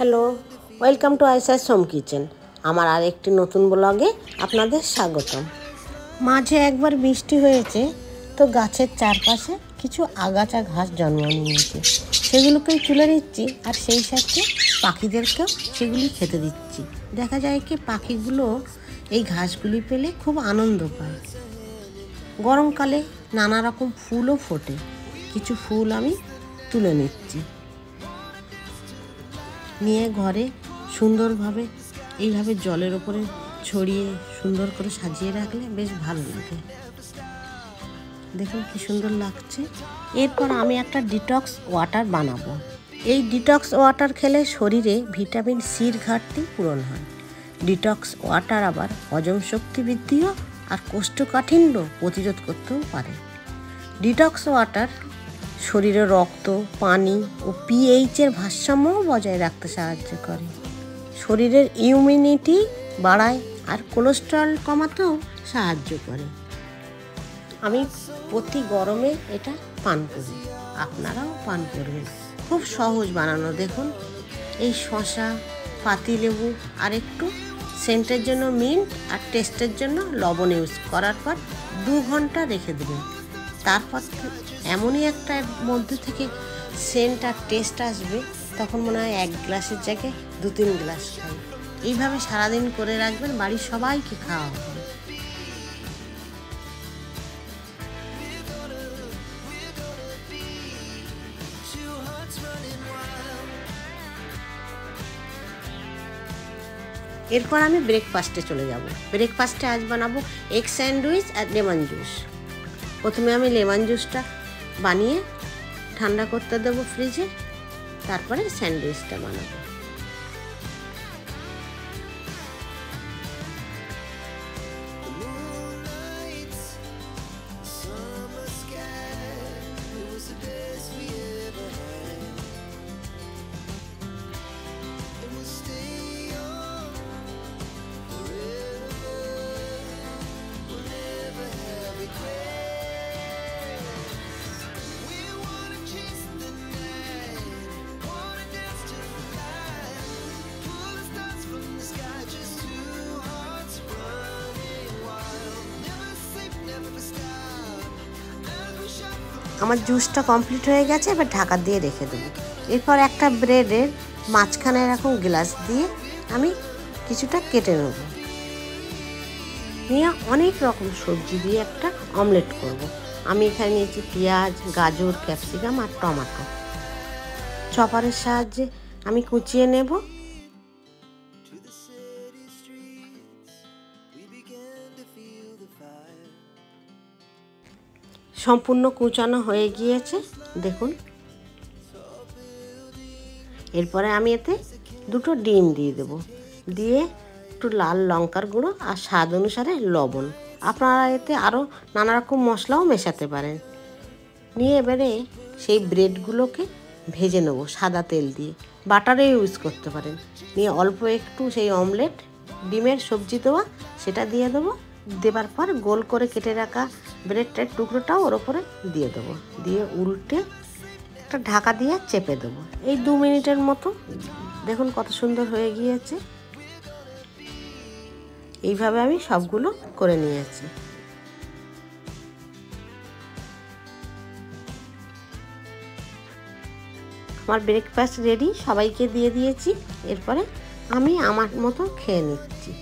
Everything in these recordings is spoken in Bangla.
Hello, welcome to Ayesha's home kitchen. আমার আর একটি নতুন ব্লগে আপনাদের স্বাগতম। মাঝে একবার বৃষ্টি হয়েছে, তো গাছের চারপাশে কিছু আগাছা ঘাস জন্ম নিয়েছে। সেগুলোকেই তুলে নিচ্ছি, আর সেই সাথে পাখিদেরকেও সেগুলি খেতে দিচ্ছি। দেখা যায় কি পাখিগুলো এই ঘাসগুলি পেলে খুব আনন্দ পায়। গরমকালে নানা রকম ফুলও ফোটে, কিছু ফুল আমি তুলে নিচ্ছি, নিয়ে ঘরে সুন্দরভাবে এইভাবে জলের ওপরে ছড়িয়ে সুন্দর করে সাজিয়ে রাখলে বেশ ভালো লাগে। দেখুন কি সুন্দর লাগছে। এরপর আমি একটা ডিটক্স ওয়াটার বানাবো। এই ডিটক্স ওয়াটার খেলে শরীরে ভিটামিন সির ঘাটতি পূরণ হয়। ডিটক্স ওয়াটার আবার হজম শক্তি বৃদ্ধিও আর কোষ্ঠকাঠিন্য প্রতিরোধ করতেও পারে। ডিটক্স ওয়াটার শরীরে রক্ত, পানি ও পিএইচের ভারসাম্যও বজায় রাখতে সাহায্য করে। শরীরের ইমিউনিটি বাড়ায় আর কোলেস্টেরল কমাতেও সাহায্য করে। আমি প্রতি গরমে এটা পান করি, আপনারাও পান করবেন। খুব সহজ বানানো। দেখুন, এই শসা, পাতিলেবু আর একটু সেন্টের জন্য মিন্ট আর টেস্টের জন্য লবণ ইউজ করার পর 2 ঘন্টা রেখে দেবেন। তারপর এমনই একটা মধ্যে থেকে সেন্ট আর টেস্ট আসবে, তখন মনে হয় 1 গ্লাসের জায়গায় 2-3 গ্লাস খাই। এইভাবে সারাদিন করে রাখবেন, বাড়ির সবাইকে খাওয়া হবে। এরপর আমি ব্রেকফাস্টে চলে যাব। ব্রেকফাস্টে আজ বানাবো এগ স্যান্ডউইচ আর লেমন জুস। প্রথমে আমি লেমন জুসটা বানিয়ে ঠান্ডা করতে দেবো ফ্রিজে, তারপরে স্যান্ডউইচটা বানাবো। আমার জুসটা কমপ্লিট হয়ে গেছে, এবার ঢাকা দিয়ে রেখে দেবো। এরপর একটা ব্রেডের মাঝখানে এরকম গ্লাস দিয়ে আমি কিছুটা কেটে নেব, নিয়ে অনেক রকম সবজি দিয়ে একটা অমলেট করব। আমি এখানে নিয়েছি পেঁয়াজ, গাজর, ক্যাপসিকাম আর টমেটো। চপারের সাহায্যে আমি কুচিয়ে নেব। সম্পূর্ণ কুচানো হয়ে গিয়েছে, দেখুন। এরপরে আমি এতে 2টো ডিম দিয়ে দেব, দিয়ে একটু লাল লঙ্কার গুঁড়ো আর স্বাদ অনুসারে লবণ। আপনারা এতে আরও নানা রকম মশলাও মেশাতে পারেন। নিয়ে এবারে সেই ব্রেডগুলোকে ভেজে নেব সাদা তেল দিয়ে, বাটারও ইউজ করতে পারেন। নিয়ে অল্প একটু সেই অমলেট, ডিমের সবজি দেওয়া, সেটা দিয়ে দেবো। দেবার পর গোল করে কেটে রাখা ব্রেডটার টুকরোটাও ওর ওপরে দিয়ে দেবো, দিয়ে উল্টে একটা ঢাকা দিয়ে চেপে দেবো এই 2 মিনিটের মতো। দেখুন কত সুন্দর হয়ে গিয়েছে। এইভাবে আমি সবগুলো করে নিয়েছি। আমার ব্রেকফাস্ট রেডি, সবাইকে দিয়ে দিয়েছি। এরপরে আমি আমার মতো খেয়ে নিচ্ছি।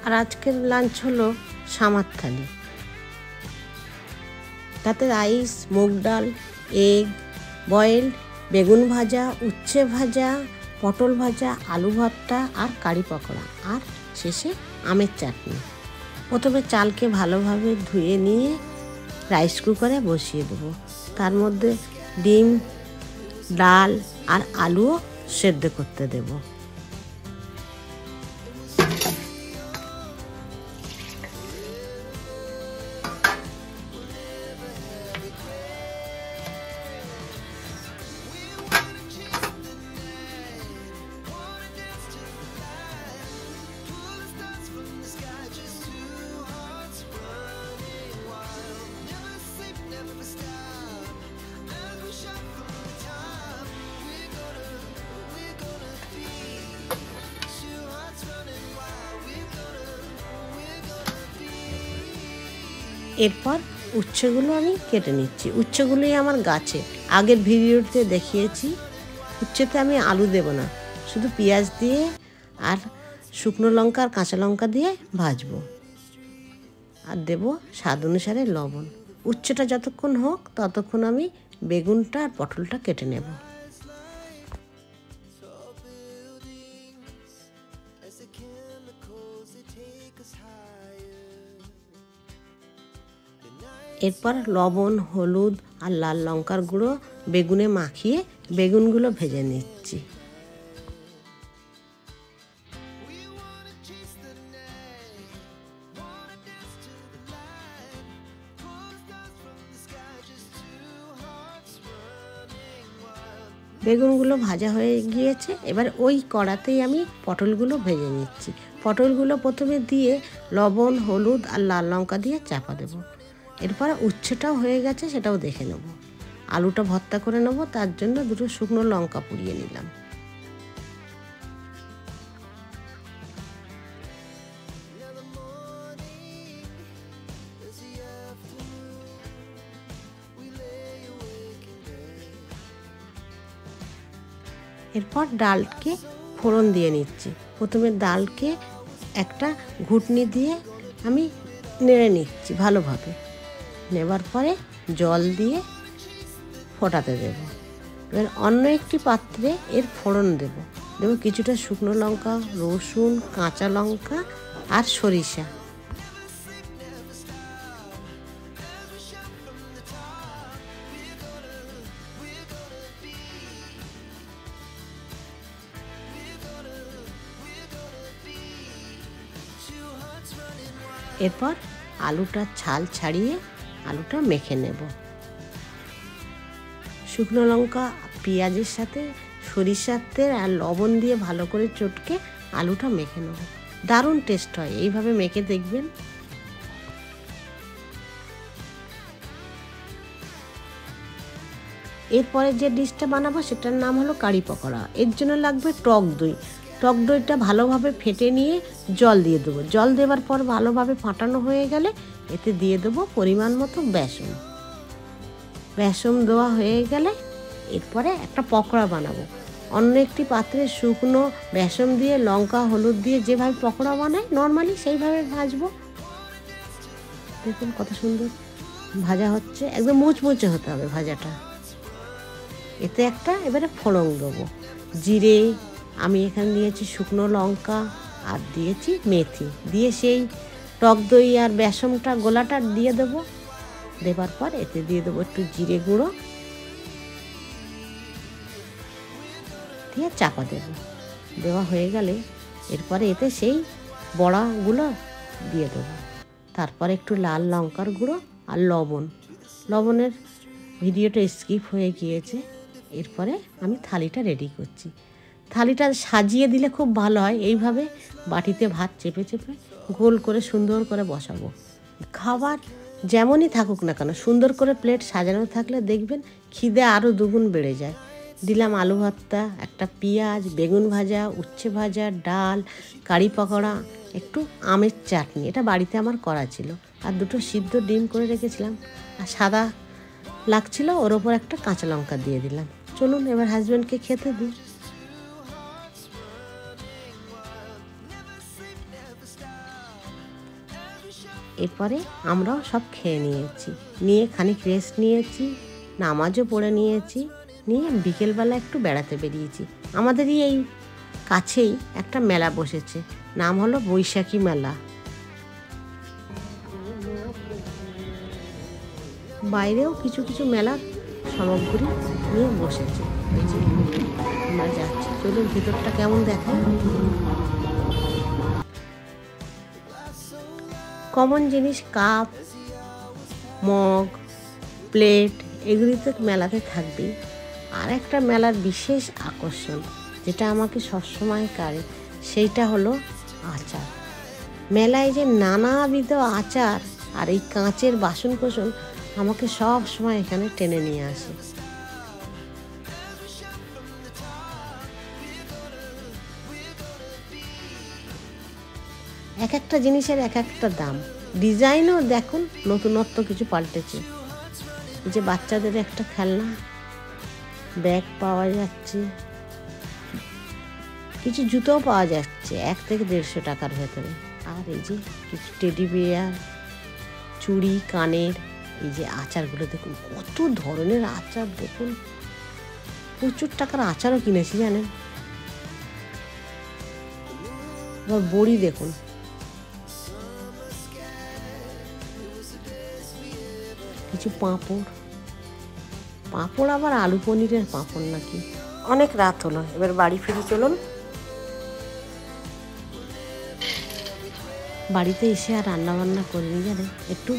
আর আজকের লাঞ্চ হলো সামার থালি। তাতে রাইস, মুগ ডাল, এগ, বয়েলড বেগুন ভাজা, উচ্ছে ভাজা, পটল ভাজা, আলু ভর্তা আর কারি পকোড়া, আর শেষে আমের চাটনি। প্রথমে চালকে ভালোভাবে ধুয়ে নিয়ে রাইস কুকারে বসিয়ে দেবো। তার মধ্যে ডিম, ডাল আর আলুও সেদ্ধ করতে দেবো। এরপর উচ্ছেগুলো আমি কেটে নিচ্ছি। উচ্ছেগুলোই আমার গাছে, আগের ভিডিওতে দেখিয়েছি। উচ্ছেতে আমি আলু দেব না, শুধু পেঁয়াজ দিয়ে আর শুকনো লঙ্কা আর কাঁচা লঙ্কা দিয়ে ভাজবো, আর দেব স্বাদ অনুসারে লবণ। উচ্ছেটা যতক্ষণ হোক ততক্ষণ আমি বেগুনটা আর পটলটা কেটে নেব। এরপর লবণ, হলুদ আর লাল লঙ্কার গুঁড়ো বেগুনে মাখিয়ে বেগুনগুলো ভেজে নিচ্ছি। বেগুনগুলো ভাজা হয়ে গিয়েছে, এবার ওই কড়াতেই আমি পটলগুলো ভেজে নিচ্ছি। পটলগুলো প্রথমে দিয়ে লবণ, হলুদ আর লাল লঙ্কা দিয়ে চাপা দেবো। এরপর উচ্ছেটাও হয়ে গেছে, সেটাও দেখে নেব। আলুটা ভর্তা করে নেব, তার জন্য দুটো শুকনো লঙ্কা পুড়িয়ে নিলাম। এরপর ডালকে ফোড়ন দিয়ে নিচ্ছি। প্রথমে ডালকে একটা ঘুটনি দিয়ে আমি নেড়ে নিচ্ছি ভালোভাবে। নেবার পরে জল দিয়ে ফোটাতে দেব। এবার অন্য একটি পাত্রে এর ফোড়ন দেব কিছুটা শুকনো লঙ্কা, রসুন, কাঁচা লঙ্কা আর সরিষা। এরপর আলুটা ছাল ছাড়িয়ে আলুটা মেখে নেব। শুকনো লঙ্কা, পেঁয়াজের সাথে সরিষার তেল আর লবণ দিয়ে ভালো করে চটকে আলুটা মেখে নেব। দারুণ টেস্ট হয়, এইভাবে মেখে দেখবেন। এরপরে যে ডিশটা বানাবো সেটার নাম হলো কারি পকোড়া। এর জন্য লাগবে টক দই। টক দইটা ভালোভাবে ফেটে নিয়ে জল দিয়ে দেবো। জল দেওয়ার পর ভালোভাবে ফাটানো হয়ে গেলে এতে দিয়ে দেবো পরিমাণ মতো বেসন। বেসন দেওয়া হয়ে গেলে এরপরে একটা পকোড়া বানাবো। অন্য একটি পাত্রে শুকনো বেসন দিয়ে লঙ্কা, হলুদ দিয়ে যেভাবে পকোড়া বানায় নর্মালি সেইভাবে ভাজবো। দেখুন কত সুন্দর ভাজা হচ্ছে, একদম মুচমুচে হতে হবে ভাজাটা। এতে একটা এবারে ফোড়ন দেবো। জিরে, আমি এখানে দিয়েছি শুকনো লঙ্কা আর দিয়েছি মেথি, দিয়ে সেই টক দই আর বেসনটা গোলাটা দিয়ে দেবো। দেবার পর এতে দিয়ে দেবো একটু জিরে গুঁড়ো, দিয়ে চাপা দেবো। দেওয়া হয়ে গেলে এরপরে এতে সেই বড়াগুলো দিয়ে দেবো। তারপরে একটু লাল লঙ্কার গুঁড়ো আর লবণের ভিডিওটা স্কিপ হয়ে গিয়েছে। এরপরে আমি থালিটা রেডি করছি। থালিটা সাজিয়ে দিলে খুব ভালো হয়। এইভাবে বাটিতে ভাত চেপে চেপে গোল করে সুন্দর করে বসাবো। খাবার যেমনই থাকুক না কেন, সুন্দর করে প্লেট সাজানো থাকলে দেখবেন খিদে আরও দুগুণ বেড়ে যায়। দিলাম আলু ভর্তা, একটা পেঁয়াজ, বেগুন ভাজা, উচ্ছে ভাজা, ডাল, কারি পকোড়া, একটু আমের চাটনি, এটা বাড়িতে আমার করা ছিল, আর দুটো সিদ্ধ ডিম করে রেখেছিলাম, আর সাদা লাগছিল ওর ওপর একটা কাঁচা লঙ্কা দিয়ে দিলাম। চলুন এবার হাজব্যান্ডকে খেতে দিই। এরপরে আমরাও সব খেয়ে নিয়েছি, নিয়ে খানিক রেস্ট নিয়েছি, নামাজও পড়ে নিয়েছি, নিয়ে বিকেলবেলা একটু বেড়াতে বেরিয়েছি। আমাদেরই এই কাছেই একটা মেলা বসেছে, নাম হলো বৈশাখী মেলা। বাইরেও কিছু কিছু মেলার সামগ্রী নিয়ে বসেছে। আমরা যাচ্ছি, চলুন ভিতরটা কেমন দেখা। কমন জিনিস কাপ, মগ, প্লেট এগুলি তো মেলাতে থাকবেই। আর একটা মেলার বিশেষ আকর্ষণ যেটা আমাকে সবসময় কাড়ে, সেইটা হলো আচার। মেলায় যে নানাবিধ আচার আর এই কাঁচের বাসনকোসন আমাকে সব সময় এখানে টেনে নিয়ে আসে। এক একটা জিনিসের এক একটা দাম, ডিজাইনও দেখুন নতুনত্ব কিছু পাল্টেছে। এই যে বাচ্চাদের একটা খেলনা ব্যাগ পাওয়া যাচ্ছে, কিছু জুতোও পাওয়া যাচ্ছে 1 থেকে 150 টাকার ভেতরে। আর এই যে কিছু টেডি বিয়ার, চুড়ি, কানের, এই যে আচারগুলো দেখুন, কত ধরনের আচার দেখুন। প্রচুর টাকার আচারও কিনেছি জানেন। আবার বড়ি দেখুন, কিছু পাঁপড় আবার আলু পনিরের পাঁপড় নাকি। অনেক রাত হলো, এবার বাড়ি ফিরে চলুন। বাড়িতে এসে আর রান্নাবান্না করিনি জানেন, একটু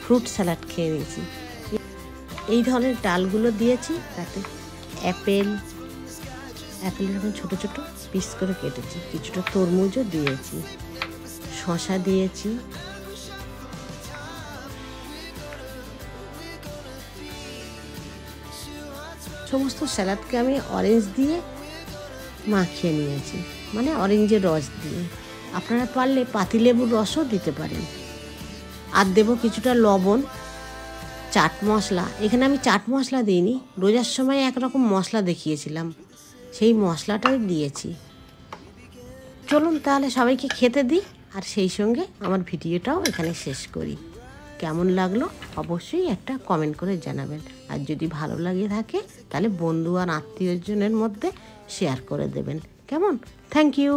ফ্রুট স্যালাড খেয়ে নিয়েছি। এই ধরনের ডালগুলো দিয়েছি, তাতে অ্যাপেল এরকম ছোটো ছোটো পিস করে কেটেছি, কিছুটা তরমুজও দিয়েছি, শসা দিয়েছি। সমস্ত স্যালাডকে আমি অরেঞ্জ দিয়ে মাখিয়ে নিয়েছি, মানে অরেঞ্জের রস দিয়ে। আপনারা পারলে পাতিলেবুর রসও দিতে পারেন। আর দেবো কিছুটা লবণ, চাট মশলা। এখানে আমি চাট মশলা দিইনি, রোজার সময় একরকম মশলা দেখিয়েছিলাম, সেই মশলাটাই দিয়েছি। চলুন তাহলে সবাইকে খেতে দিই, আর সেই সঙ্গে আমার ভিডিওটাও এখানে শেষ করি। কেমন লাগলো অবশ্যই একটা কমেন্ট করে জানাবেন। আর যদি ভালো লাগে থাকে তাহলে বন্ধু আর আত্মীয়জনের মধ্যে শেয়ার করে দেবেন। কেমন? Thank you.